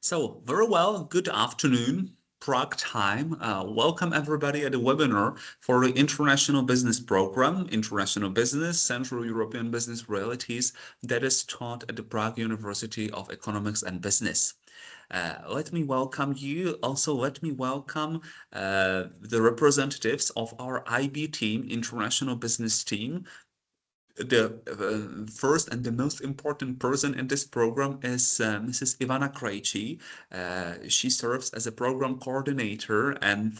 So, very well, good afternoon, Prague time. Welcome everybody at the webinar for the International Business Program, International Business, Central European Business Realities, that is taught at the Prague University of Economics and Business. Let me welcome you. Also, let me welcome the representatives of our IB team, International Business Team. The first and the most important person in this program is Mrs. Ivana Krejci. She serves as a program coordinator, and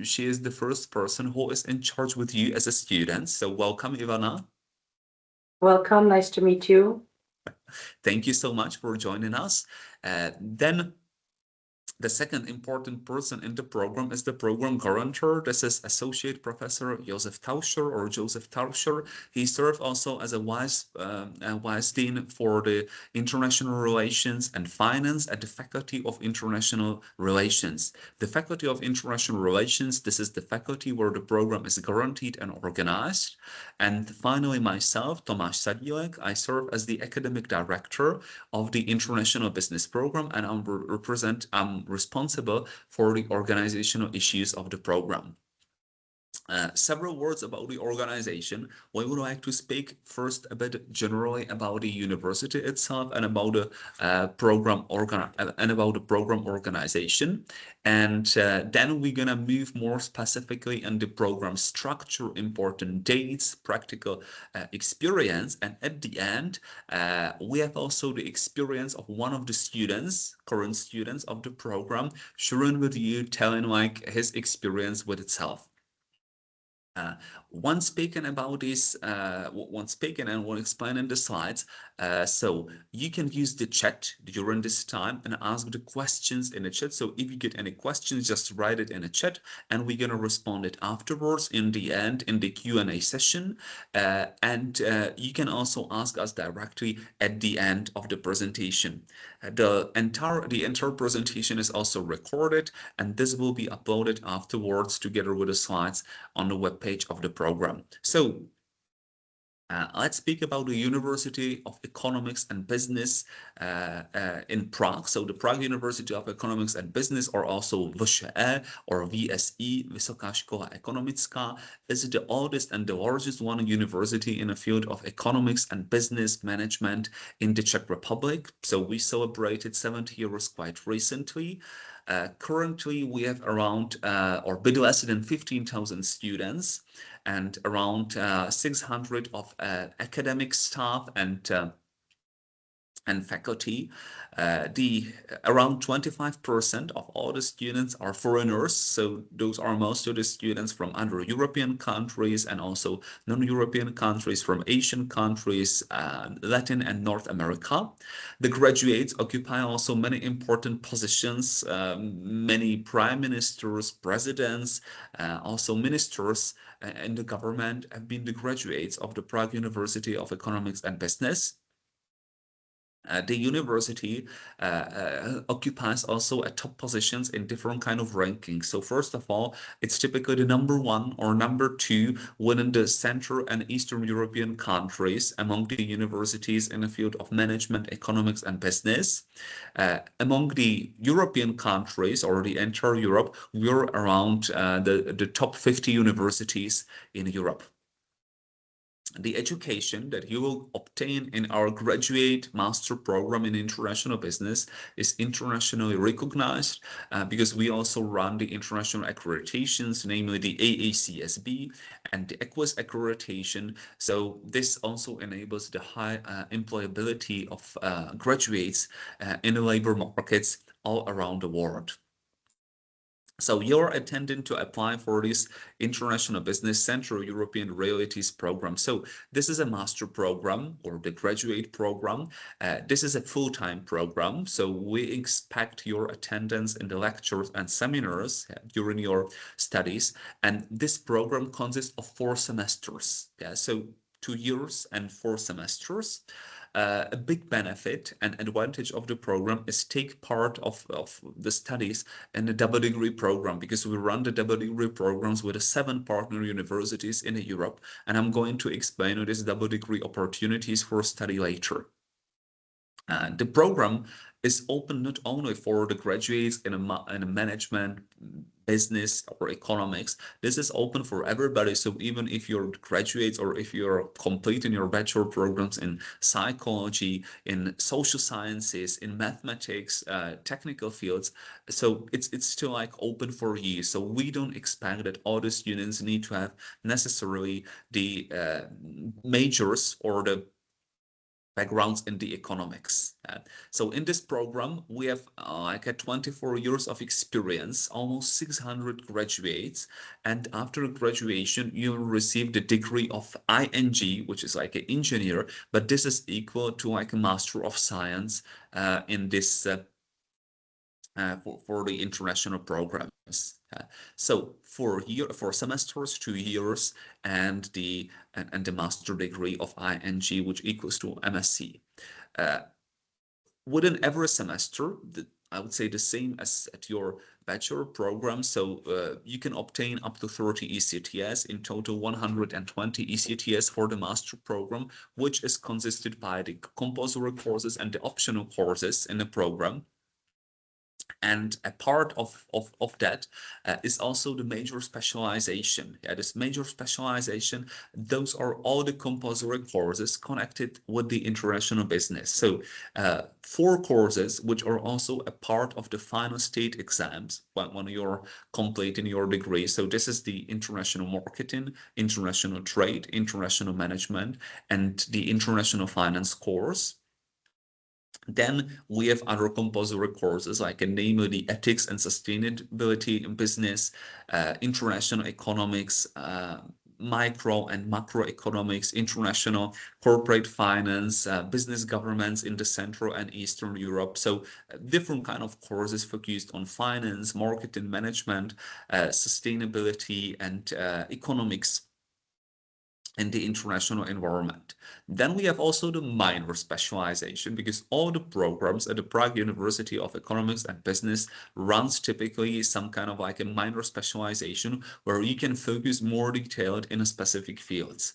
she is the first person who is in charge with you as a student. So welcome, Ivana. Welcome, nice to meet you. Thank you so much for joining us. Then the second important person in the program is the program guarantor. This is Associate Professor Josef Tauscher or Joseph Tauscher. He served also as a vice dean for the international relations and finance at the Faculty of International Relations. The Faculty of International Relations, this is the faculty where the program is guaranteed and organized. And finally, myself, Tomáš Sadílek, I serve as the academic director of the International Business Program, and I'm responsible for the organizational issues of the program. Several words about the organization. We would like to speak first a bit generally about the university itself and about the program organization, and then we're gonna move more specifically on the program structure, important dates, practical experience, and at the end we have also the experience of one of the students, current students of the program, sharing with you, telling like his experience with itself. One speaking about this, one speaking and one explaining the slides. So you can use the chat during this time and ask the questions in the chat. So if you get any questions, just write it in the chat, and we're gonna respond it afterwards in the end in the Q&A session. And you can also ask us directly at the end of the presentation. The entire presentation is also recorded, and this will be uploaded afterwards together with the slides on the webpage of the program. So let's speak about the University of Economics and Business in Prague. So the Prague University of Economics and Business, or also VŠE or VSE, Vysoká škola ekonomická, is the oldest and the largest one university in the field of economics and business management in the Czech Republic. So we celebrated 70 years quite recently. Currently, we have around or a bit less than 15,000 students and around 600 of academic staff and faculty. Around 25% of all the students are foreigners, so those are most of the students from other European countries and also non-European countries, from Asian countries, Latin and North America. The graduates occupy also many important positions. Many prime ministers, presidents, also ministers in the government have been the graduates of the Prague University of Economics and Business. The university occupies also a top positions in different kind of rankings. So first of all, it's typically the #1 or #2 within the Central and Eastern European countries among the universities in the field of management, economics, and business. Among the European countries or the entire Europe, we're around the top 50 universities in Europe. The education that you will obtain in our graduate master program in international business is internationally recognized because we also run the international accreditations, namely the AACSB and the EQUIS accreditation. So this also enables the high employability of graduates in the labor markets all around the world. So you're intending to apply for this International Business Central European Realities Program. So this is a master program or the graduate program. This is a full-time program. So we expect your attendance in the lectures and seminars during your studies. And this program consists of 4 semesters. Yeah, so 2 years and 4 semesters. A big benefit and advantage of the program is take part of the studies in the double degree program, because we run the double degree programs with the 7 partner universities in Europe, and I'm going to explain these double degree opportunities for study later. The program is open not only for the graduates in a management, business, or economics. This is open for everybody. So even if you're graduates or if you're completing your bachelor programs in psychology, in social sciences, in mathematics, technical fields, so it's still like open for you. So we don't expect that all the students need to have necessarily the majors or the backgrounds in the economics. So in this program, we have like a 24 years of experience, almost 600 graduates. And after graduation, you'll receive the degree of ING, which is like an engineer, but this is equal to like a Master of Science in this for the international programs. So for semesters, 2 years, and the master degree of ING, which equals to MSc. Uh, Within every semester, I would say the same as at your bachelor program. So you can obtain up to 30 ECTS, in total 120 ECTS for the master program, which is consisted by the compulsory courses and the optional courses in the program. And a part of that is also the major specialization. Yeah, this major specialization, those are all the compulsory courses connected with the international business. So 4 courses, which are also a part of the final state exams when you're completing your degree. So this is the international marketing, international trade, international management, and the international finance course. Then we have other compulsory courses like namely the ethics and sustainability in business, international economics, micro and macroeconomics, international corporate finance, business governments in the Central and Eastern Europe. So different kind of courses focused on finance, marketing management, sustainability, and economics in the international environment. Then we have also the minor specialization, because all the programs at the Prague University of Economics and Business runs typically some kind of like a minor specialization where you can focus more detailed in a specific fields.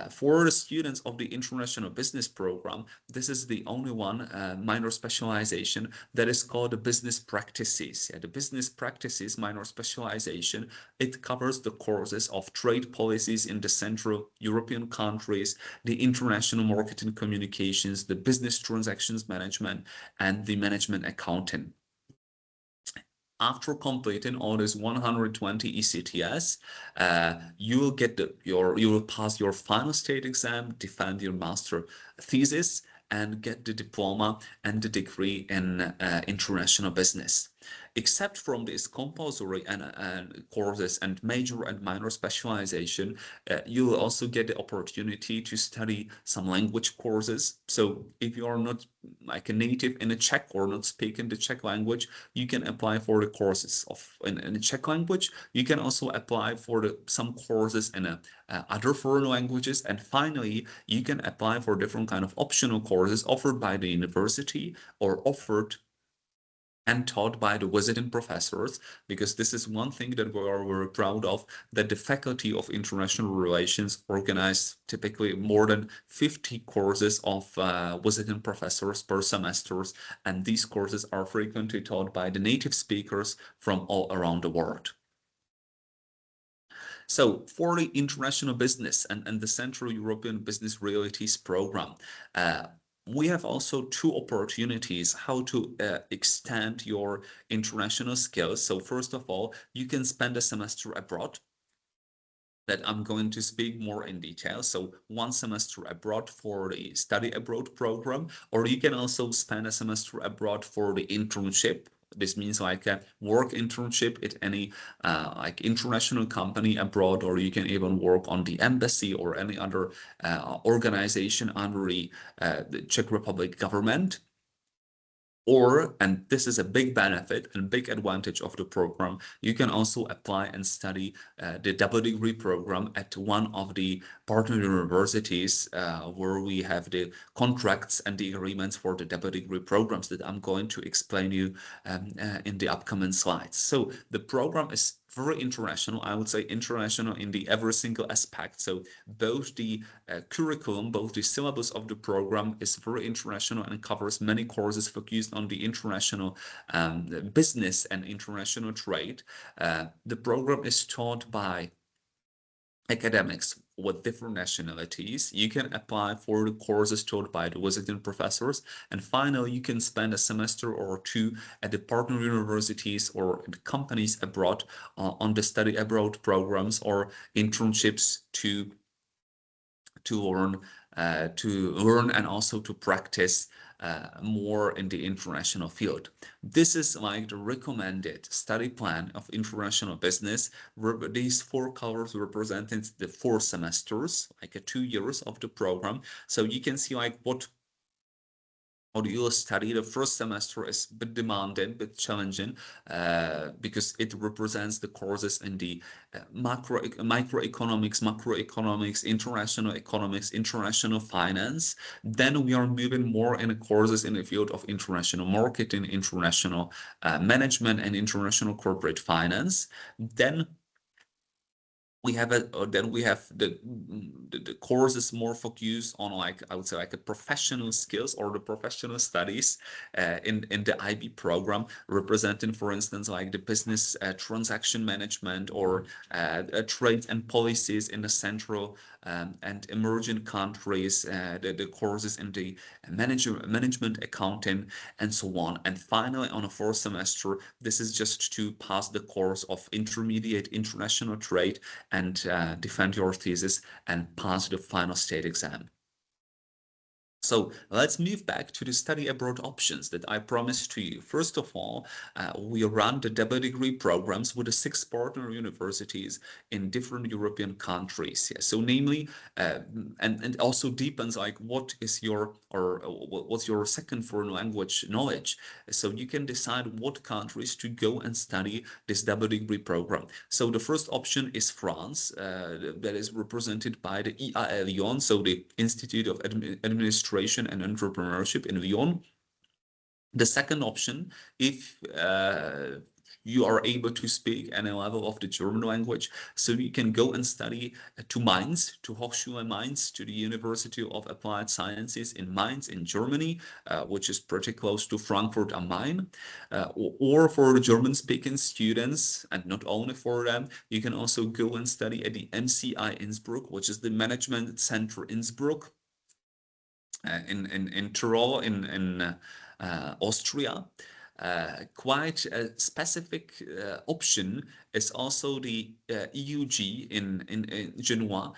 For the students of the international business program, this is the only one minor specialization that is called the business practices. Yeah, the business practices minor specialization, it covers the courses of trade policies in the Central European countries, the international marketing communications, the business transactions management, and the management accounting. After completing all this 120 ECTS, you will you will pass your final state exam, defend your master thesis, and get the diploma and the degree in international business. Except from these compulsory and courses and major and minor specialization, you will also get the opportunity to study some language courses. So if you are not like a native in a Czech or not speaking the Czech language, you can apply for the courses in the Czech language. You can also apply for some courses in other foreign languages. And finally, you can apply for different kind of optional courses offered by the university or offered and taught by the visiting professors, because this is one thing that we are very proud of, that the faculty of international relations organize typically more than 50 courses of visiting professors per semesters, and these courses are frequently taught by the native speakers from all around the world. So for the international business and the Central European Business Realities Program, we have also 2 opportunities how to extend your international skills. So first of all, you can spend a semester abroad, that I'm going to speak more in detail. So 1 semester abroad for the study abroad program, or you can also spend a semester abroad for the internship. This means like a work internship at any like international company abroad, or you can even work on the embassy or any other organization under the Czech Republic government. Or, and this is a big benefit and big advantage of the program, you can also apply and study the double degree program at one of the partner universities where we have the contracts and the agreements for the double degree programs that I'm going to explain you in the upcoming slides. So the program is very international. I would say international in the every single aspect. So both the curriculum, both the syllabus of the program is very international and covers many courses focused on the international business and international trade. The program is taught by academics with different nationalities. You can apply for the courses taught by the visiting professors. And finally, you can spend a semester or two at the partner universities or the companies abroad on the study abroad programs or internships to learn to learn and also to practice more in the international field. This is like the recommended study plan of international business. These four colors representing the 4 semesters, like 2 years of the program. So you can see like what module study. The first semester is a bit demanding, a bit challenging, because it represents the courses in the macroeconomics, international economics, international finance. Then we are moving more in courses in the field of international marketing, international management, and international corporate finance. Then we have then we have the courses more focused on, like I would say, like a professional skills or the professional studies in the IB program, representing, for instance, like the business transaction management or trade and policies in the central and emerging countries, the courses in the management accounting and so on. And finally, on a 4th semester, this is just to pass the course of intermediate international trade and defend your thesis and pass the final state exam. So let's move back to the study abroad options that I promised to you. First of all, we run the double degree programs with the 6 partner universities in different European countries. Yeah. So namely, and also depends like what is your or what's your second foreign language knowledge. So you can decide what countries to go and study this double degree program. So the first option is France, that is represented by the IAE Lyon, so the Institute of Administration and Entrepreneurship in Lyon. The second option, if you are able to speak any level of the German language, so you can go and study to Mainz, to Hochschule Mainz, to the University of Applied Sciences in Mainz in Germany, which is pretty close to Frankfurt am Main. Or for the German-speaking students, and not only for them, you can also go and study at the MCI Innsbruck, which is the Management Center Innsbruck, in Tyrol in Austria. Quite a specific option is also the EUG in Genoa,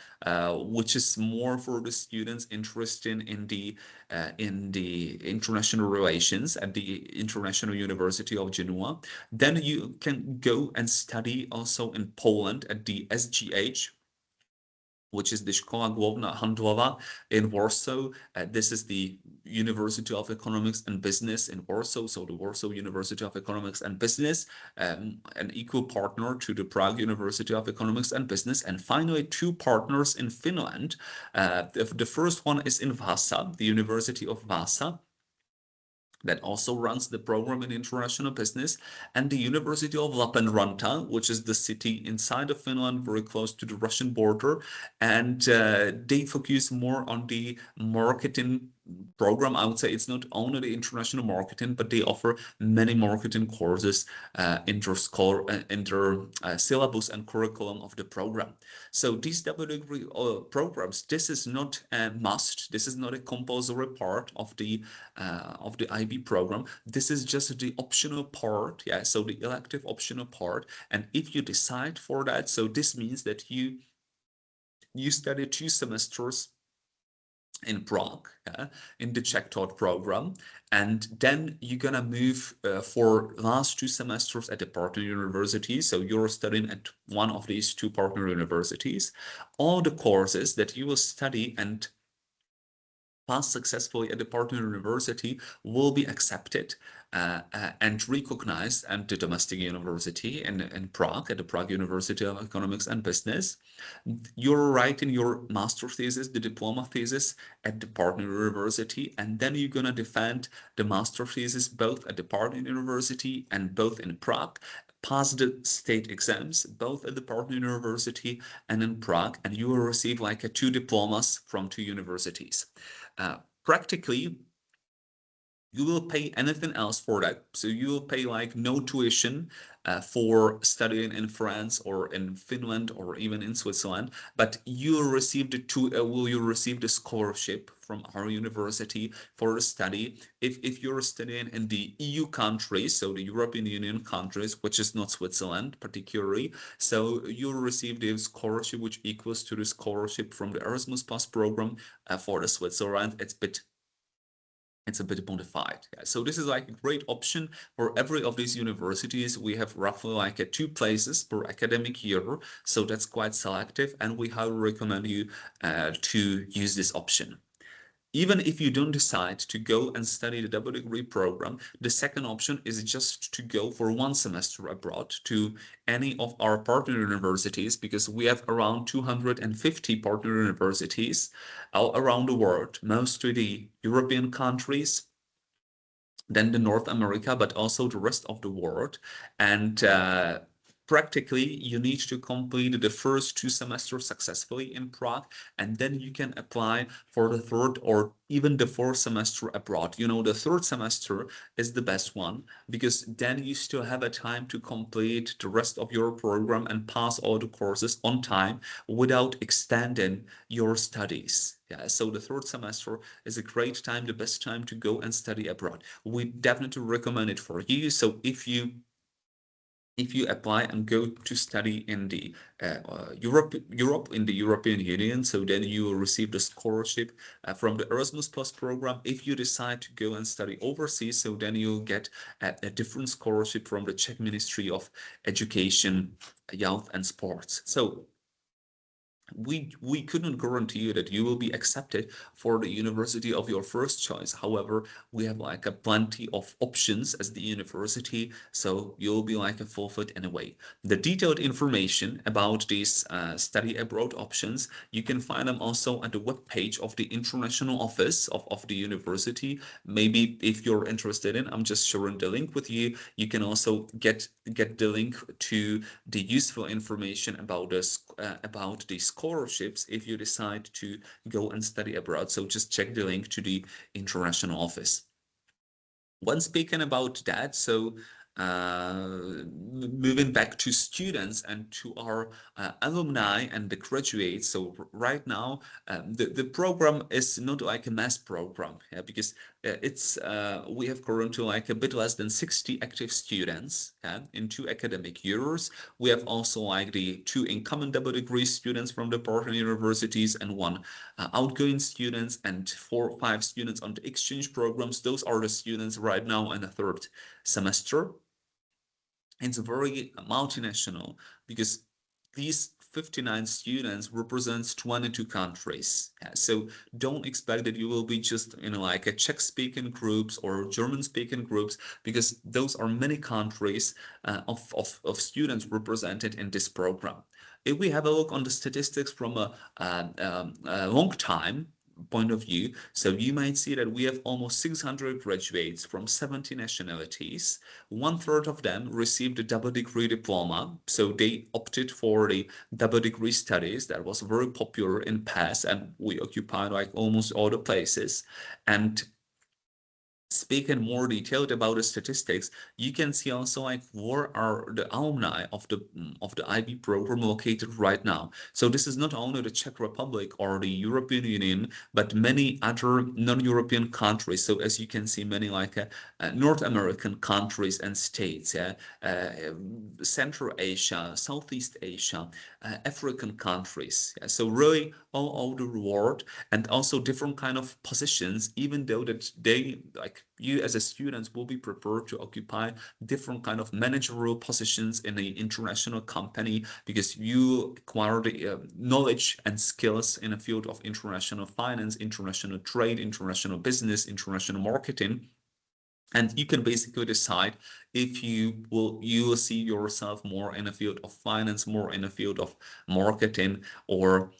which is more for the students interested in the international relations at the International University of Genoa. Then you can go and study also in Poland at the SGH, which is the Szkoła Główna Handlowa in Warsaw. This is the University of Economics and Business in Warsaw, so the Warsaw University of Economics and Business, an equal partner to the Prague University of Economics and Business. And finally, 2 partners in Finland. The first one is in Vasa, the University of Vasa, that also runs the program in international business, and the University of Lappeenranta, which is the city inside of Finland, very close to the Russian border, and they focus more on the marketing program. I would say it's not only the international marketing, but they offer many marketing courses in their syllabus and curriculum of the program. So these double degree programs, this is not a must. This is not a compulsory part of the IB program. This is just the optional part. Yeah, so the elective optional part. And if you decide for that, so this means that you study 2 semesters in Prague, in the Czech taught program, and then you're gonna move for last 2 semesters at the partner university. So you're studying at one of these 2 partner universities. All the courses that you will study and pass successfully at the partner university will be accepted and recognized at the domestic university in Prague, at the Prague University of Economics and Business. You're writing your master thesis, the diploma thesis at the partner university, and then you're gonna defend the master thesis both at the partner university and both in Prague. Pass the state exams both at the partner university and in Prague, and you will receive like a two diplomas from two universities. Practically, you will pay anything else for that. So you will pay like no tuition for studying in France or in Finland or even in Switzerland, but you will receive you receive the scholarship from our university for the study. If you're studying in the EU countries, so the European Union countries, which is not Switzerland particularly, so you'll receive the scholarship which equals to the scholarship from the Erasmus Plus program for the Switzerland. It's a bit modified. Yeah. So this is like a great option for every of these universities. We have roughly like two places per academic year. So that's quite selective, and we highly recommend you to use this option. Even if you don't decide to go and study the double degree program, the second option is just to go for one semester abroad to any of our partner universities, because we have around 250 partner universities all around the world, mostly the European countries, then the North America, but also the rest of the world. And practically, you need to complete the first two semesters successfully in Prague, and then you can apply for the third or even the fourth semester abroad. You know, the third semester is the best one because then you still have a time to complete the rest of your program and pass all the courses on time without extending your studies. Yeah, so the third semester is a great time, the best time to go and study abroad. We definitely recommend it for you. So if you apply and go to study in the Europe in the European Union, so then you will receive the scholarship from the Erasmus Plus program. If you decide to go and study overseas, so then you'll get a different scholarship from the Czech Ministry of Education, Youth and Sports. So we couldn't guarantee you that you will be accepted for the university of your first choice. However, we have like a plenty of options as the university, so you'll be like a fulfilled in a way. The detailed information about these study abroad options, you can find them also at the web page of the international office of the university. Maybe if you're interested in, I'm just sharing the link with you. You can also get the link to the useful information about this about the scholarships if you decide to go and study abroad. So just check the link to the international office. When speaking about that, so moving back to students and to our alumni and the graduates. So right now, the program is not like a mass program, yeah, because we have currently like a bit less than 60 active students, yeah, in 2 academic years. We have also like the 2 incoming double degree students from the partner universities and 1 outgoing students and 4 or 5 students on the exchange programs. Those are the students right now in the third semester. It's very multinational because these 59 students represents 22 countries. Yeah, so don't expect that you will be just in like a Czech speaking groups or German speaking groups, because those are many countries of students represented in this program. If we have a look on the statistics from a long time point of view, so you might see that we have almost 600 graduates from 70 nationalities. 1/3 of them received a double degree diploma, so they opted for the double degree studies. That was very popular in past, and we occupied like almost all the places. And speaking more detailed about the statistics, you can see also like where are the alumni of the IB program located right now. So this is not only the Czech Republic or the European Union, but many other non-European countries. So as you can see, many like North American countries and states, yeah, Central Asia, Southeast Asia, African countries. Yeah. So really all over the world, and also different kind of positions, even though that they like you as a student will be prepared to occupy different kind of managerial positions in an international company, because you acquire the knowledge and skills in a field of international finance, international trade, international business, international marketing. And you can basically decide if you will see yourself more in a field of finance, more in a field of marketing, or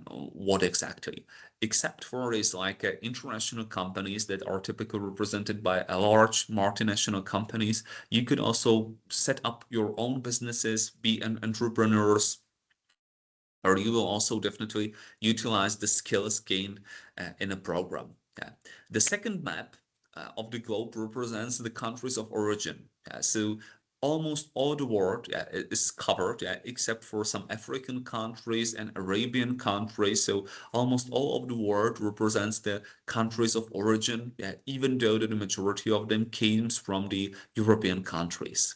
what exactly. Except for these like international companies that are typically represented by a large multinational companies, you could also set up your own businesses, be an entrepreneurs, or you will also definitely utilize the skills gained in a program. Yeah. The second map of the globe represents the countries of origin. So almost all the world is covered, except for some African countries and Arabian countries. So almost all of the world represents the countries of origin, even though the majority of them came from the European countries.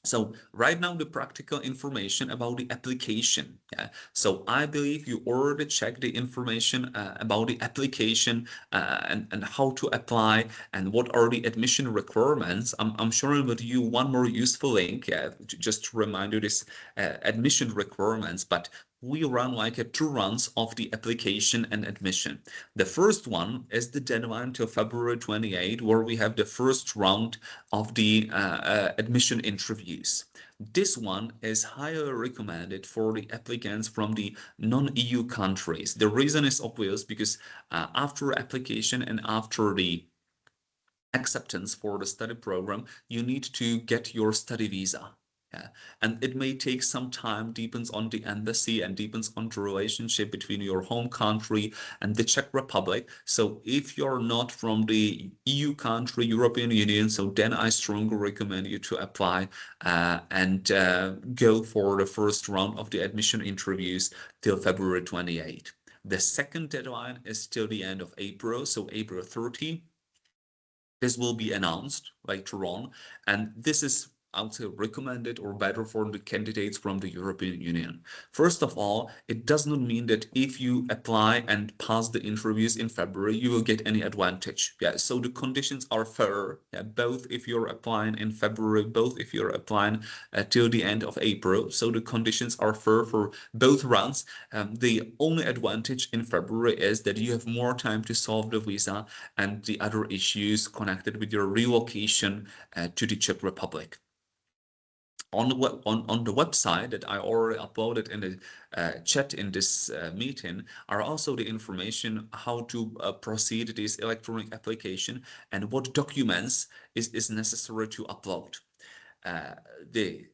So right now, the practical information about the application. Yeah. So I believe you already checked the information about the application and how to apply and what are the admission requirements. I'm sharing with you one more useful link, just to remind you this admission requirements, but we run like a two runs of the application and admission. The first one is the deadline till February 28, where we have the first round of the admission interviews. This one is highly recommended for the applicants from the non-EU countries. The reason is obvious because after application and after the acceptance for the study program, you need to get your study visa. Yeah. And it may take some time, depends on the embassy and depends on the relationship between your home country and the Czech Republic. So if you're not from the EU country, European Union, so then I strongly recommend you to apply and go for the first round of the admission interviews till February 28. The second deadline is till the end of April, so April 30. This will be announced later on, and this is, I would say, recommended or better for the candidates from the European Union. First of all, it does not mean that if you apply and pass the interviews in February, you will get any advantage. Yeah, so the conditions are fair. Yeah, both if you're applying in February, both if you're applying till the end of April. So the conditions are fair for both rounds. The only advantage in February is that you have more time to solve the visa and the other issues connected with your relocation to the Czech Republic. On the website that I already uploaded in the chat in this meeting are also the information how to proceed this electronic application and what documents is necessary to upload. The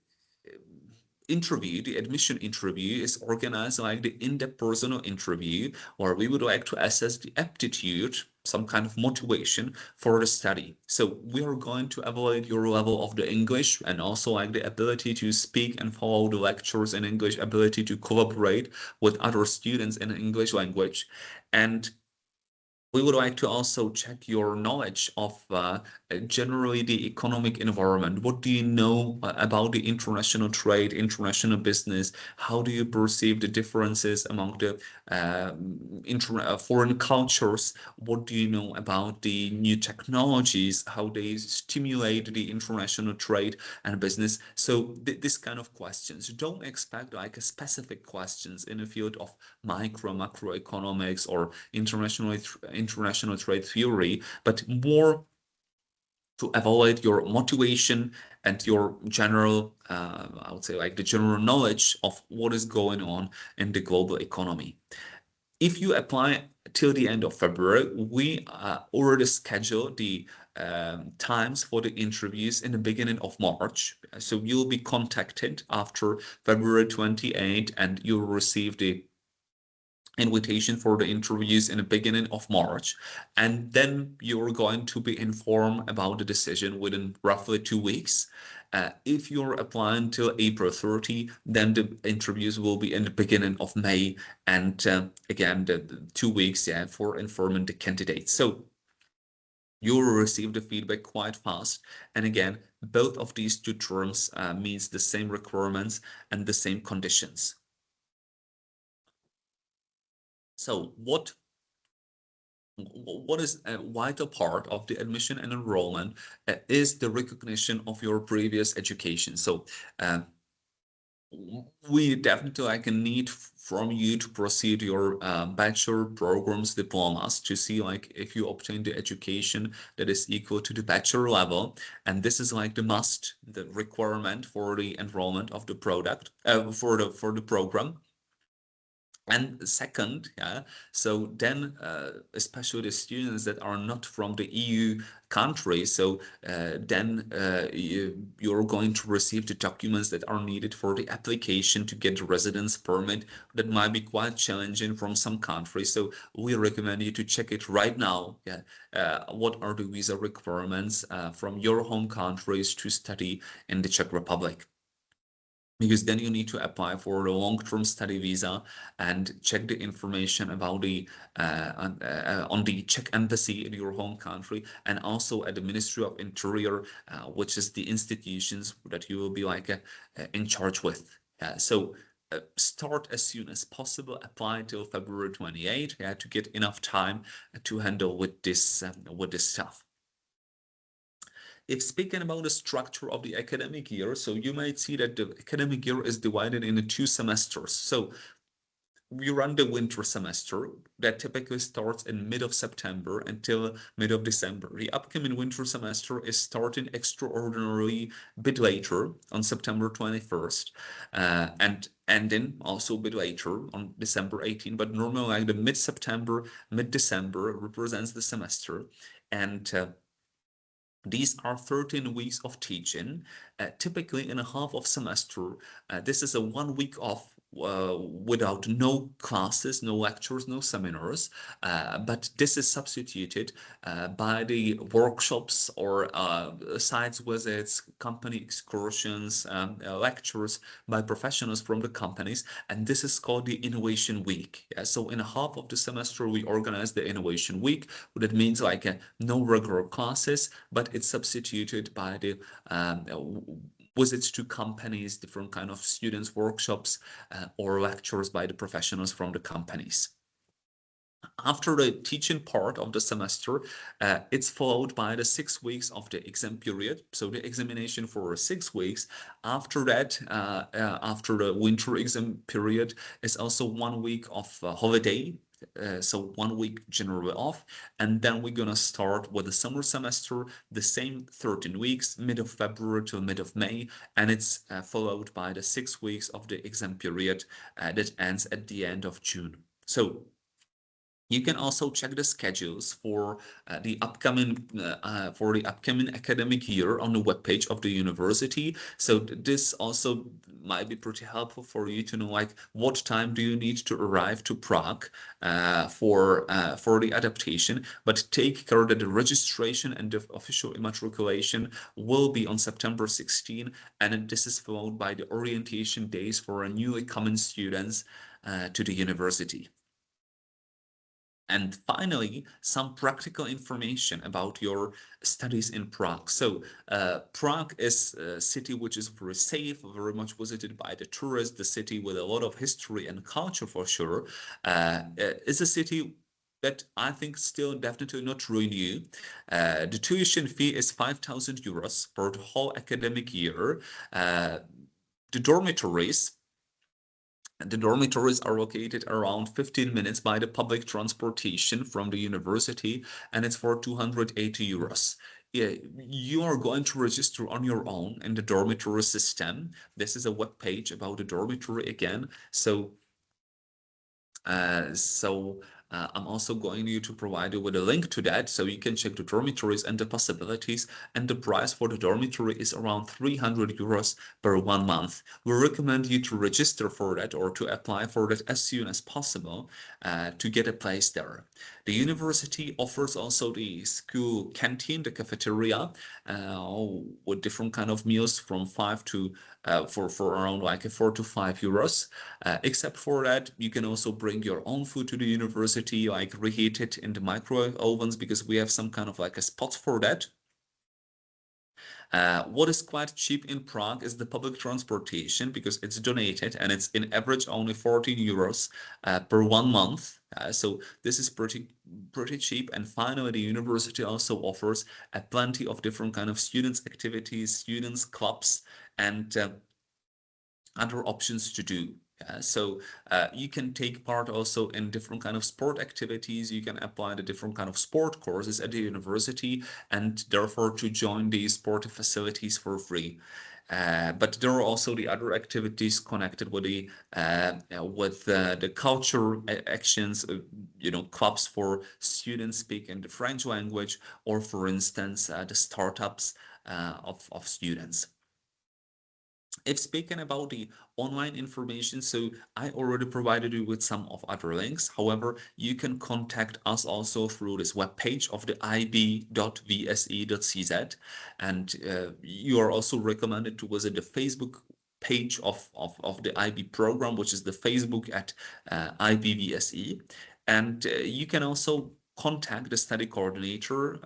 interview, the admission interview is organized like the in-depth personal interview where we would like to assess the aptitude, some kind of motivation for the study. So we are going to evaluate your level of the English and also like the ability to speak and follow the lectures in English, ability to collaborate with other students in the English language. And we would like to also check your knowledge of generally the economic environment. What do you know about the international trade, international business? How do you perceive the differences among the foreign cultures? What do you know about the new technologies, how they stimulate the international trade and business? So this kind of questions. Don't expect like a specific questions in the field of macroeconomics or international trade theory, but more to evaluate your motivation and your general, I would say, like the general knowledge of what is going on in the global economy. If you apply till the end of February, we already scheduled the times for the interviews in the beginning of March. So you'll be contacted after February 28 and you'll receive the invitation for the interviews in the beginning of March, and then you're going to be informed about the decision within roughly 2 weeks. If you're applying till April 30, then the interviews will be in the beginning of May, and again, the 2 weeks, for informing the candidates. So you will receive the feedback quite fast. And again, both of these two terms means the same requirements and the same conditions. So what is a vital part of the admission and enrollment is the recognition of your previous education. So we definitely like a need from you to proceed your bachelor programs, diplomas, to see like if you obtain the education that is equal to the bachelor level. And this is like the must, the requirement for the enrollment of the product, for the program. And second, yeah, so then especially the students that are not from the EU country, so you're going to receive the documents that are needed for the application to get the residence permit. That might be quite challenging from some countries. So we recommend you to check it right now. Yeah, what are the visa requirements from your home countries to study in the Czech Republic? Because then you need to apply for the long-term study visa and check the information about the on the Czech embassy in your home country, and also at the Ministry of Interior, which is the institutions that you will be like in charge with. So start as soon as possible, apply till February 28th, to get enough time to handle with this stuff. If speaking about the structure of the academic year, so you might see that the academic year is divided into 2 semesters. So we run the winter semester that typically starts in mid of September until mid of December. The upcoming winter semester is starting extraordinarily a bit later on September 21st, and ending also a bit later on December 18th. But normally, like the mid-September, mid-December represents the semester, and these are 13 weeks of teaching, typically in a half of semester. This is a 1 week off without no classes, no lectures, no seminars, but this is substituted by the workshops or site visits, company excursions, lectures by professionals from the companies, and this is called the Innovation Week. So in a half of the semester, we organize the Innovation Week. That means like no regular classes, but it's substituted by the visits to companies, different kind of students, workshops, or lectures by the professionals from the companies. After the teaching part of the semester, it's followed by the 6 weeks of the exam period. So the examination for 6 weeks. After that, after the winter exam period, is also 1 week of holiday. So 1 week generally off, and then we're gonna start with the summer semester, the same 13 weeks, mid of February till mid of May, and it's followed by the 6 weeks of the exam period that ends at the end of June. So you can also check the schedules for the upcoming academic year on the webpage of the university. So this also might be pretty helpful for you to know like what time do you need to arrive to Prague for the adaptation. But take care that the registration and the official immatriculation will be on September 16, and this is followed by the orientation days for newly coming students to the university. And finally, some practical information about your studies in Prague. So Prague is a city which is very safe, very much visited by the tourists, the city with a lot of history and culture for sure. It's a city that I think still definitely not really new. The tuition fee is 5,000 euros for the whole academic year. The dormitories The dormitories are located around 15 minutes by the public transportation from the university, and it's for 280 euros. Yeah, you are going to register on your own in the dormitory system. This is a web page about the dormitory again. I'm also going to provide you with a link to that so you can check the dormitories and the possibilities. And the price for the dormitory is around 300 euros per 1 month. We recommend you to register for that or to apply for that as soon as possible to get a place there. The university offers also the school canteen, the cafeteria, with different kind of meals from 5 to for around like 4 to 5 euros. Except for that, you can also bring your own food to the university, like reheat it in the microwave ovens, because we have some kind of like a spot for that. What is quite cheap in Prague is the public transportation because it's donated and it's in average only 14 euros per 1 month. So this is pretty cheap. And finally, the university also offers plenty of different kind of students activities, students clubs, and other options to do. You can take part also in different kind of sport activities. You can apply the different kind of sport courses at the university, and therefore to join these sport facilities for free. But there are also the other activities connected with the culture actions, clubs for students speaking the French language, or for instance, the startups of students. If speaking about the online information, so I already provided you with some of other links. However, you can contact us also through this webpage of the ib.vse.cz, and you are also recommended to visit the Facebook page of the IB program, which is the Facebook at IBVSE. And you can also contact the study coordinator,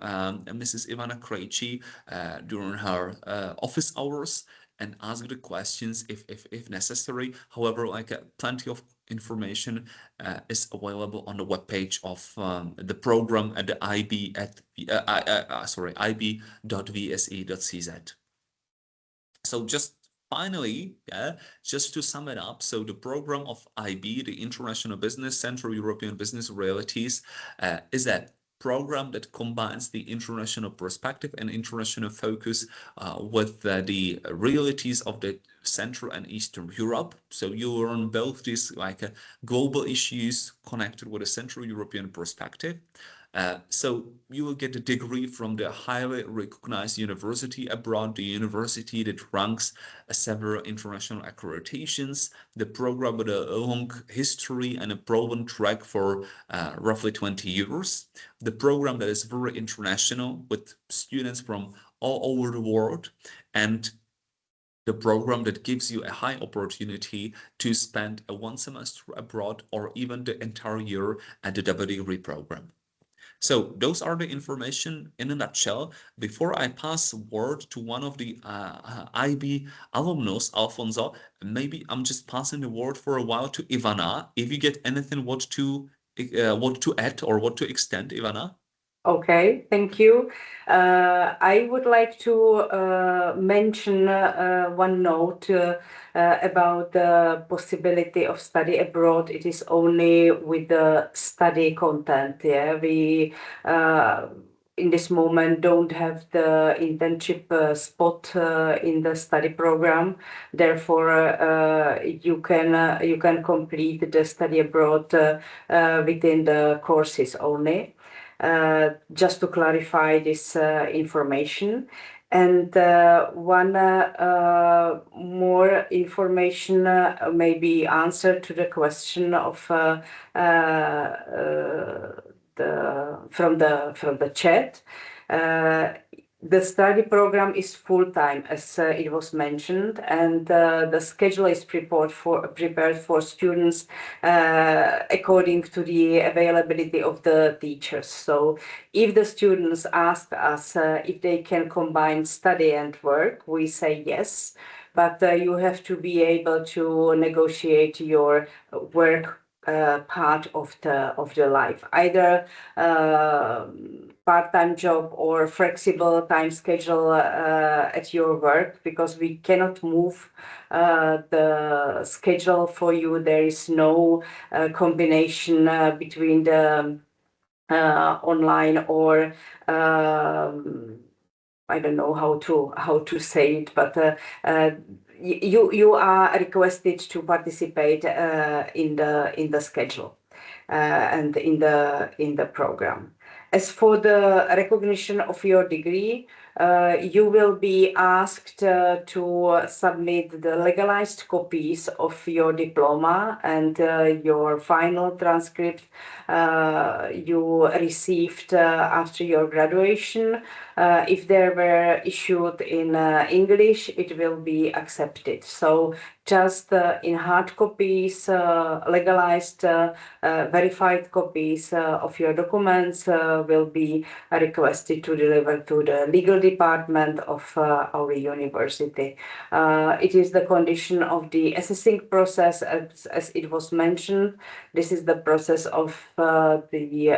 Mrs. Ivana Krejci, during her office hours, and ask the questions if necessary. However, plenty of information is available on the webpage of the program at the ib.vse.cz. So just finally, just to sum it up, so the program of IB, the International Business Central European Business Realities, is a program that combines the international perspective and international focus with the realities of the Central and Eastern Europe. So you learn both these global issues connected with a Central European perspective. So you will get a degree from the highly recognized university abroad, the university that ranks several international accreditations, the program with a long history and a proven track for roughly 20 years, the program that is very international with students from all over the world, and the program that gives you a high opportunity to spend a one semester abroad or even the entire year at the double degree program. So those are the information in a nutshell. Before I pass the word to one of the IB alumnus, Alfonso, maybe I'm just passing the word for a while to Ivana. If you get anything what to add or what to extend, Ivana. Okay, thank you. I would like to mention one note about the possibility of study abroad. It is only with the study content. Yeah, we in this moment don't have the internship spot in the study program. Therefore, you can complete the study abroad within the courses only. Just to clarify this information. And one more information, maybe answer to the question of from the chat. The study program is full-time, as it was mentioned, and the schedule is prepared for students according to the availability of the teachers. So if the students ask us if they can combine study and work, we say yes, but you have to be able to negotiate your work part of the life, either part-time job or flexible time schedule at your work, because we cannot move the schedule for you. There is no combination between the online or I don't know how to say it, but you are requested to participate in the schedule and in the program. As for the recognition of your degree, you will be asked to submit the legalized copies of your diploma and your final transcript you received after your graduation. If they were issued in English, it will be accepted. So just in hard copies, legalized, verified copies of your documents will be requested to deliver to the legal department of our university. It is the condition of the assessing process, as it was mentioned. This is the process of the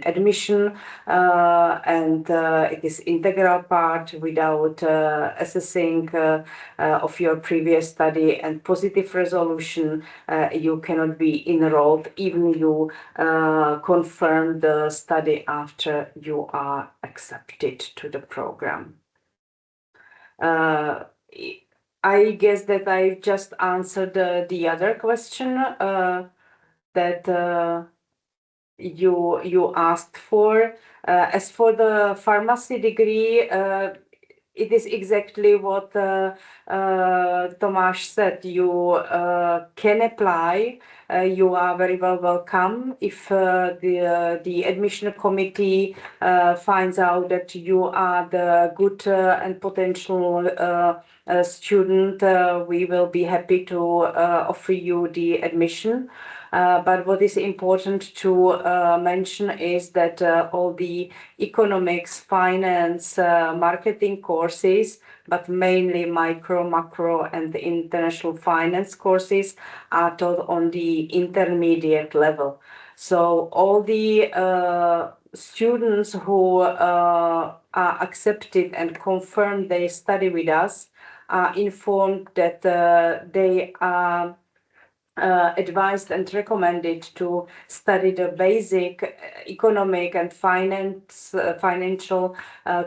admission, and it is integral part. Without assessing of your previous study and positive resolution, you cannot be enrolled, even you confirm the study after you are accepted to the program. I guess that I just answered the other question that you asked for. As for the pharmacy degree, it is exactly what Tomáš said. You can apply. You are very well welcome. If the admission committee finds out that you are the good and potential student, we will be happy to offer you the admission. But what is important to mention is that all the economics, finance, marketing courses, but mainly micro, macro, and international finance courses are taught on the intermediate level. So all the students who are accepted and confirmed they study with us are informed that they are advised and recommended to study the basic economic and financial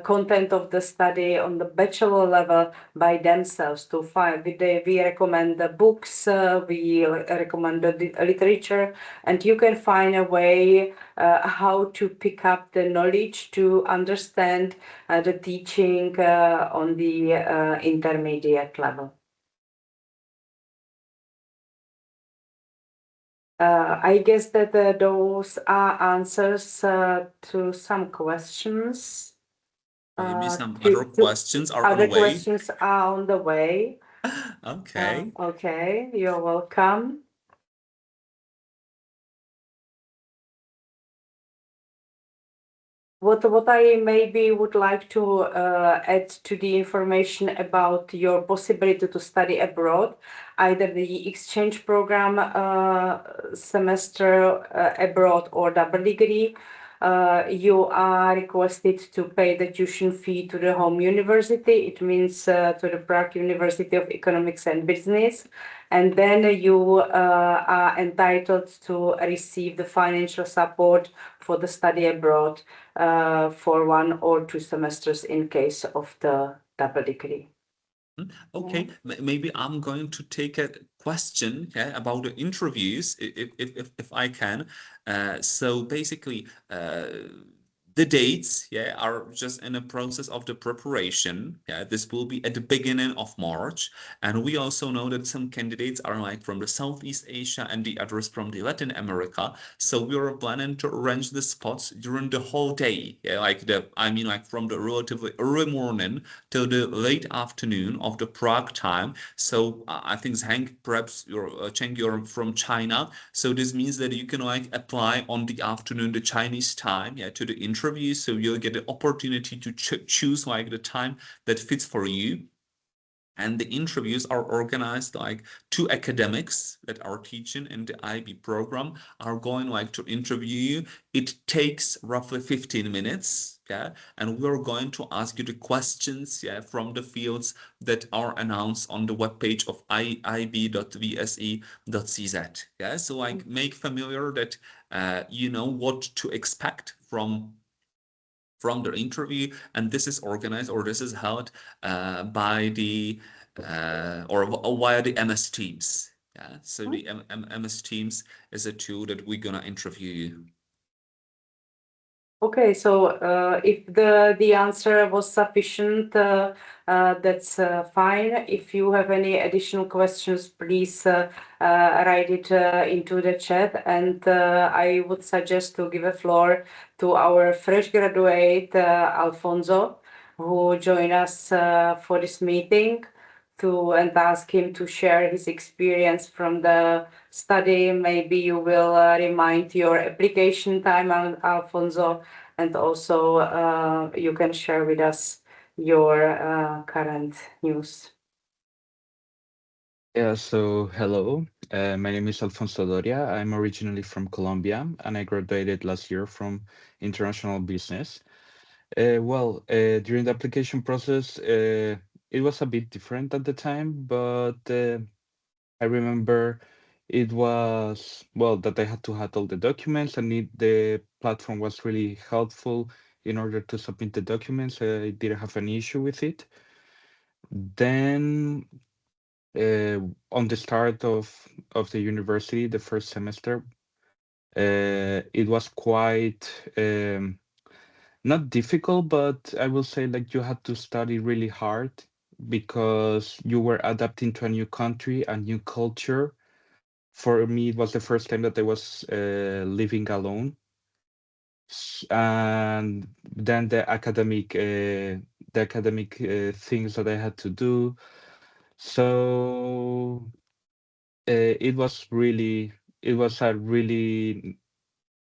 content of the study on the bachelor level by themselves. To find, we recommend the books, we recommend the literature, and you can find a way how to pick up the knowledge to understand the teaching on the intermediate level. I guess that those are answers to some questions. Maybe some other questions are on the Other way. questions are on the way. Okay. Okay, you're welcome. What I maybe would like to add to the information about your possibility to study abroad, either the exchange program semester abroad or double degree, you are requested to pay the tuition fee to the home university. It means to the Prague University of Economics and Business. And then you are entitled to receive the financial support for the study abroad for 1 or 2 semesters in case of the double degree. Okay, maybe I'm going to take a question, yeah, about the interviews, if I can. So basically, the dates, yeah, are just in a process of the preparation. Yeah, this will be at the beginning of March, and we also know that some candidates are like from the Southeast Asia and the others from the Latin America. So we are planning to arrange the spots during the whole day. Yeah, I mean, like from the relatively early morning till the late afternoon of the Prague time. So I think Hank, perhaps Cheng, you're from China. So this means that you can like apply on the afternoon, the Chinese time, yeah, to the interview. So you'll get the opportunity to choose like the time that fits for you. And the interviews are organized like 2 academics that are teaching in the IB program are going like to interview you. It takes roughly 15 minutes. Yeah. And we're going to ask you the questions, yeah, from the fields that are announced on the webpage of ib.vse.cz. Yeah. So like make familiar that you know what to expect from the interview, and this is organized or this is held by the or via the MS Teams. Yeah, so the MS Teams is a tool that we're gonna interview you. Okay, so if the answer was sufficient, that's fine. If you have any additional questions, please write it into the chat, and I would suggest to give a floor to our fresh graduate, Alfonso, who joined us for this meeting, and ask him to share his experience from the study. Maybe you will remind your application time, Alfonso, and also you can share with us your current news. Yeah, so hello. My name is Alfonso Doria. I'm originally from Colombia and I graduated last year from international business. During the application process, it was a bit different at the time, but I remember it was, well, that I had to have all the documents and the platform was really helpful in order to submit the documents. I didn't have any issue with it. Then uh, on the start of the university, the first semester, it was quite not difficult, but I will say like you had to study really hard because you were adapting to a new country, a new culture. For me, it was the first time that I was living alone, and then the academic things that I had to do. So it was really, it was a really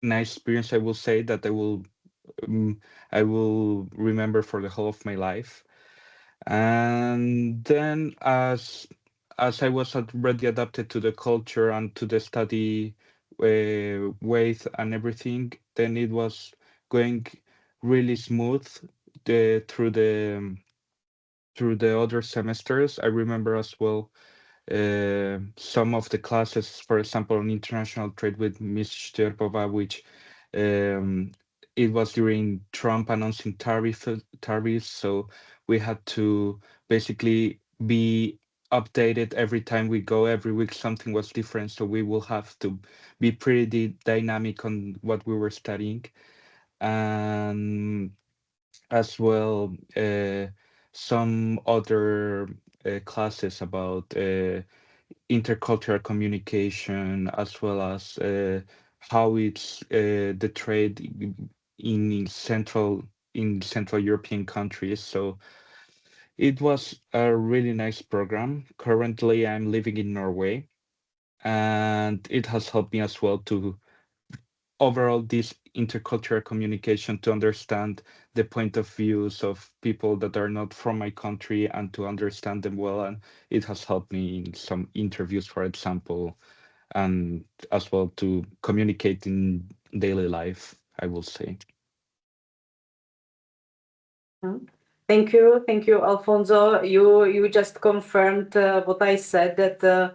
nice experience. I will say that um, I will remember for the whole of my life. And then as I was already adapted to the culture and to the study ways and everything, then it was going really smooth through the other semesters. I remember as well some of the classes, for example, on international trade with Ms. Sterpova, which um, it was during Trump announcing tariffs, so we had to basically be updated every time we go. Every week something was different, so we will have to be pretty dynamic on what we were studying. And as well, some other classes about intercultural communication, as well as how it's the trade in Central European countries. So it was a really nice program. Currently, I'm living in Norway, and it has helped me as well to overall this intercultural communication, to understand the point of views of people that are not from my country and to understand them well. And it has helped me in some interviews, for example, and as well to communicate in daily life, I will say. Mhm. Thank you, Alfonso. You just confirmed what I said, that the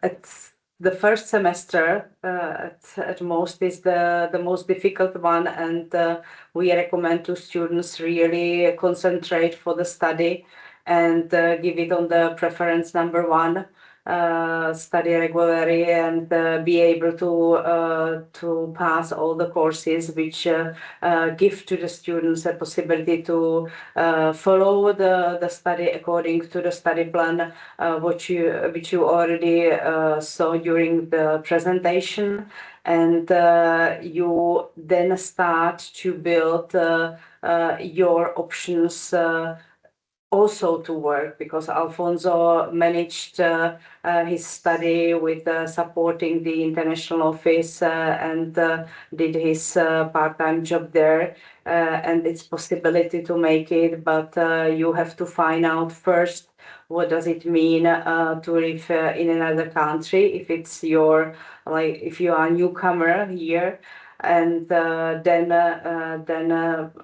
at the first semester at most is the most difficult one, and we recommend to students really concentrate for the study and give it on the preference number one. Study regularly and be able to pass all the courses which give to the students a possibility to follow the study according to the study plan, which you already saw during the presentation, and you then start to build your options also to work, because Alfonso managed his study with supporting the international office and did his part-time job there, and its possibility to make it. But you have to find out first what does it mean to live in another country, if it's your, like, if you are a newcomer here, and then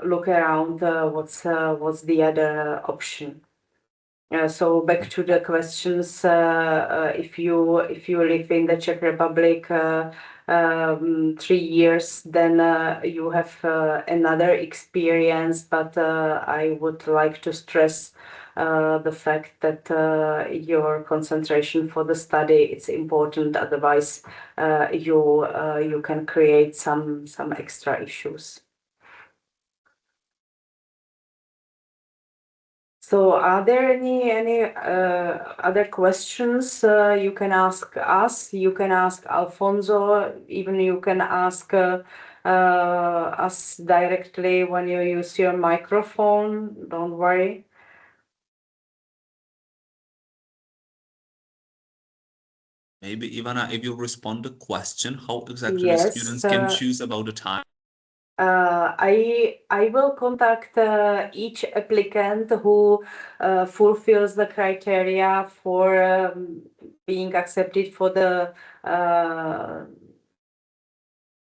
look around what's the other option. So back to the questions, if you live in the Czech Republic 3 years, then you have another experience. But I would like to stress the fact that your concentration for the study it's important. Otherwise, you can create some extra issues. So, are there any other questions you can ask us? You can ask Alfonso. Even you can ask us directly when you use your microphone. Don't worry. Maybe Ivana, if you respond to question, how exactly the Yes. students can choose about the time? I will contact each applicant who fulfills the criteria for being accepted uh,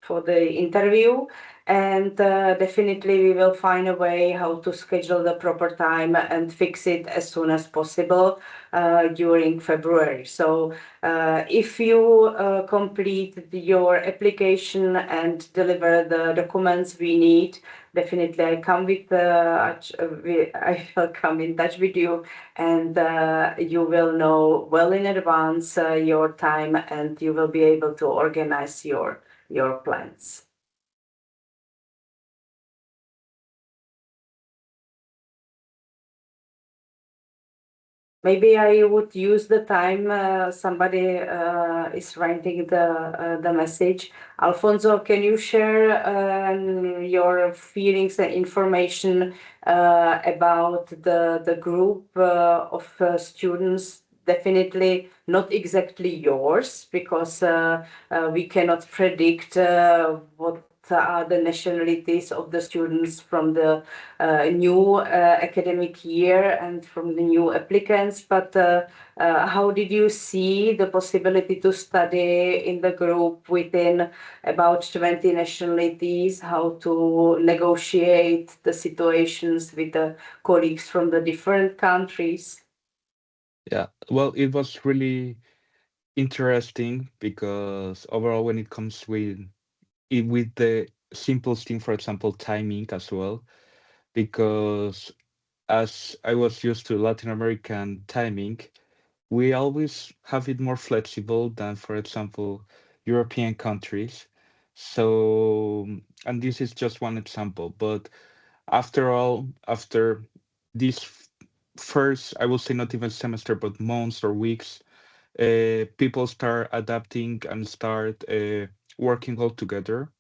for the interview, and definitely we will find a way how to schedule the proper time and fix it as soon as possible during February. So if you complete your application and deliver the documents we need, definitely I will come in touch with you, and you will know well in advance your time, and you will be able to organize your plans. Maybe I would use the time somebody is writing the message. Alfonso, can you share your feelings and information about the group of students? Definitely not exactly yours, because we cannot predict what are the nationalities of the students from the new academic year and from the new applicants. But how did you see the possibility to study in the group within about 20 nationalities, how to negotiate the situations with the colleagues from the different countries? Yeah, well, it was really interesting because overall, when it comes with the simplest thing, for example, timing as well, because as I was used to Latin American timing, we always have it more flexible than, for example, European countries. So, and this is just one example, but after all, after this first, I will say not even semester, but months or weeks, people start adapting and start working all together.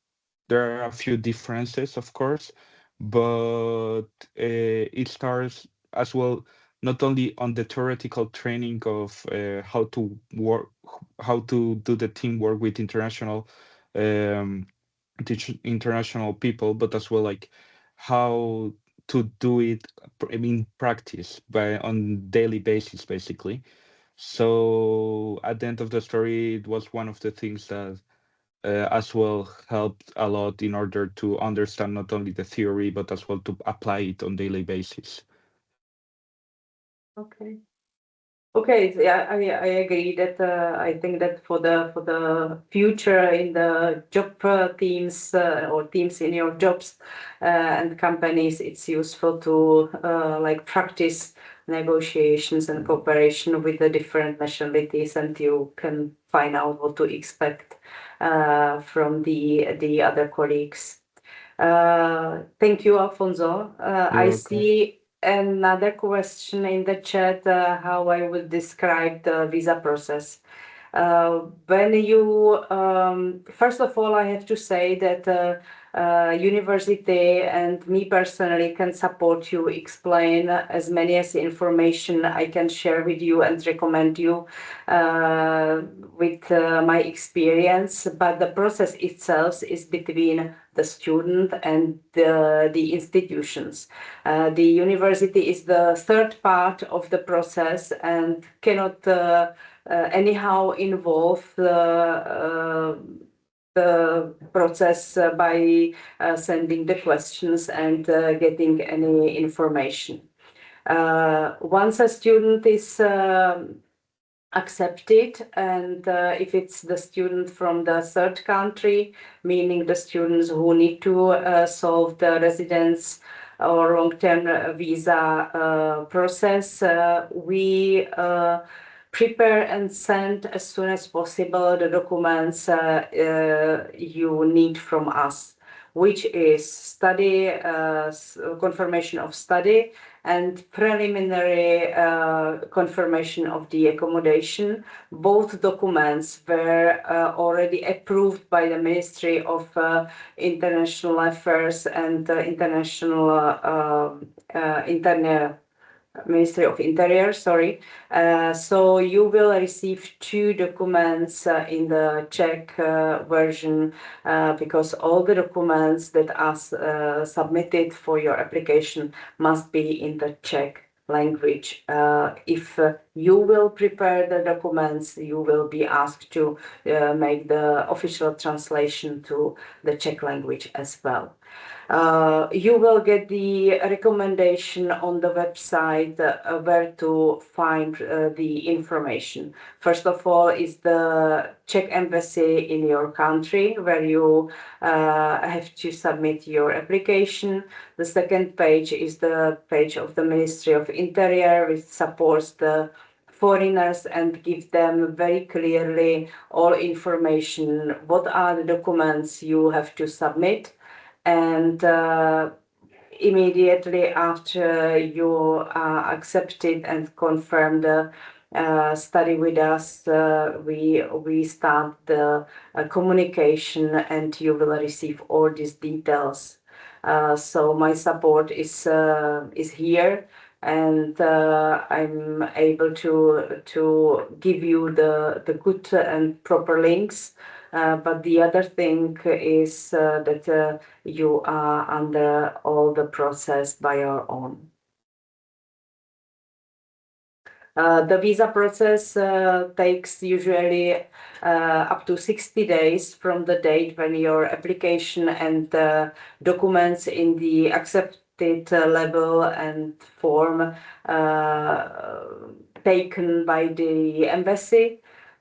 There are a few differences, of course, but it starts as well not only on the theoretical training of how to work, how to do the teamwork with um, international people, but as well like how to do it in practice by on daily basis, basically. So at the end of the story, it was one of the things that as well helped a lot in order to understand not only the theory but as well to apply it on daily basis. Okay. Okay, so yeah, I agree that I think that for the future in the job teams or teams in your jobs and companies, it's useful to like practice negotiations and cooperation with the different nationalities, and you can find out what to expect from the other colleagues. Thank you, Alfonso. You're I welcome. see another question in the chat, how I would describe the visa process. When you, first of all, I have to say that university and me personally can support you, explain as many as information I can share with you and recommend you uh, with my experience. But the process itself is between the student and the institutions. The university is the third part of the process and cannot anyhow involve the process by sending the questions and getting any information. Once a student is accepted, and if it's the student from the third country, meaning the students who need to solve the residence or long-term visa process, we prepare and send as soon as possible the documents you need from us, which is study, confirmation of study, and preliminary confirmation of the accommodation. Both documents were already approved by the Ministry of International Affairs and International Internal Ministry of Interior, sorry. So you will receive two documents in the Czech version because all the documents that are submitted for your application must be in the Czech language. If you will prepare the documents, you will be asked to make the official translation to the Czech language as well. You will get the recommendation on the website where to find the information. First of all, is the Czech embassy in your country where you have to submit your application. The second page is the page of the Ministry of Interior, which supports the foreigners and give them very clearly all information. What are the documents you have to submit? And immediately after you are accepted and confirmed the study with us, we start the communication and you will receive all these details. So my support is here, and I'm able to give you the good and proper links. But the other thing is that you are under all the process by your own. The visa process takes usually up to 60 days from the date when your application and documents in the accepted level and form taken by the embassy.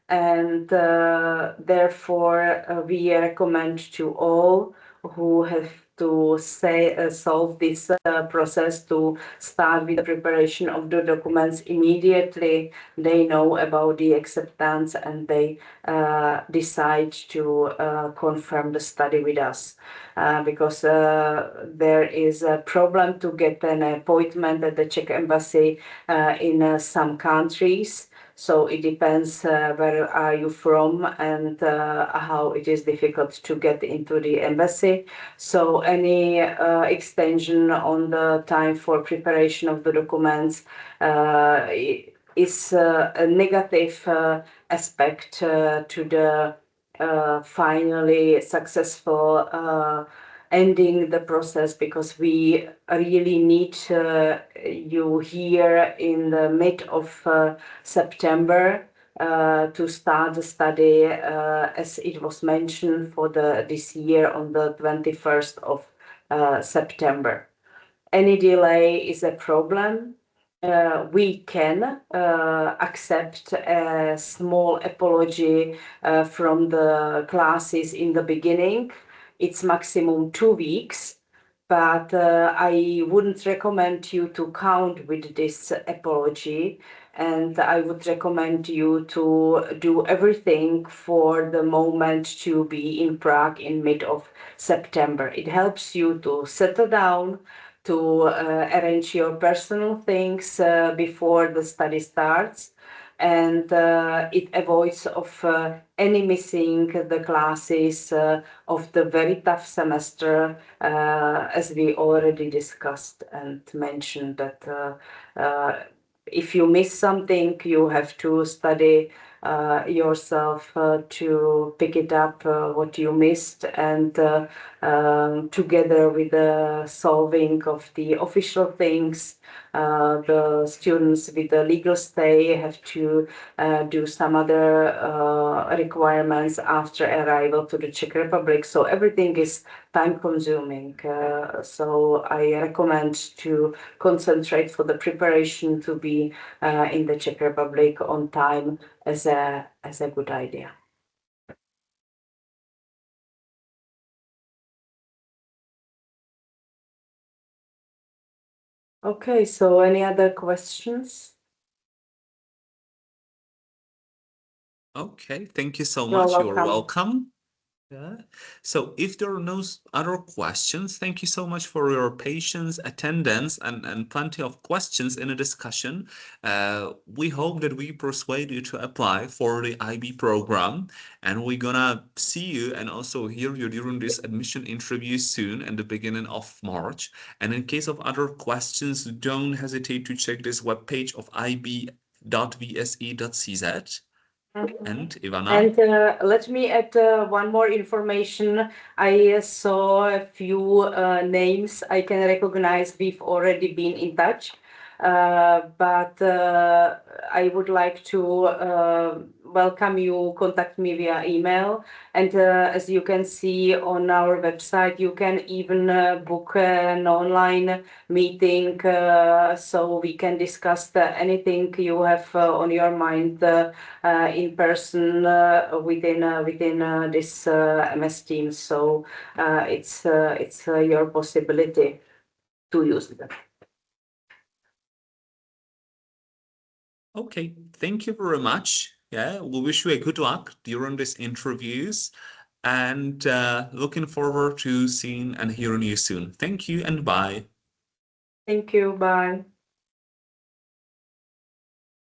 And therefore we recommend to all who have to solve this process to start with the preparation of the documents immediately. They know about the acceptance and they decide to confirm the study with us. Because there is a problem to get an appointment at the Czech embassy in some countries. So it depends where are you from and how it is difficult to get into the embassy. So any extension on the time for preparation of the documents is a negative aspect to the finally successful ending the process, because we really need you here in the mid of September to start the study, as it was mentioned for this year on the 21st of September. Any delay is a problem. We can accept a small apology from the classes in the beginning. It's maximum 2 weeks, but I wouldn't recommend you to count with this apology, and I would recommend you to do everything for the moment to be in Prague in mid of September. It helps you to settle down, to arrange your personal things before the study starts, and it avoids of any missing the classes of the very tough semester, as we already discussed and mentioned that if you miss something, you have to study yourself to pick it up what you missed, and together with the solving of the official things, the students with the legal stay have to do some other requirements after arrival to the Czech Republic. So everything is time consuming. So I recommend to concentrate for the preparation to be in the Czech Republic on time as a good idea. Okay, so any other questions? Okay, thank you so You're much. You're welcome. welcome. Yeah. So if there are no other questions, thank you so much for your patience, attendance, and plenty of questions in a discussion. We hope that we persuade you to apply for the IB program, and we're gonna see you and also hear you during this admission interview soon in the beginning of March. And in case of other questions, don't hesitate to check this webpage of ib.vse.cz. And Ivana. And let me add one more information. I saw a few names I can recognize. We've already been in touch, but I would like to welcome you. Contact me via email, and as you can see on our website, you can even book an online meeting, so we can discuss anything you have on your mind. In person within this MS Teams. So it's your possibility to use them. Okay, thank you very much. Yeah, we wish you a good luck during these interviews and looking forward to seeing and hearing you soon. Thank you and bye. Thank you. Bye.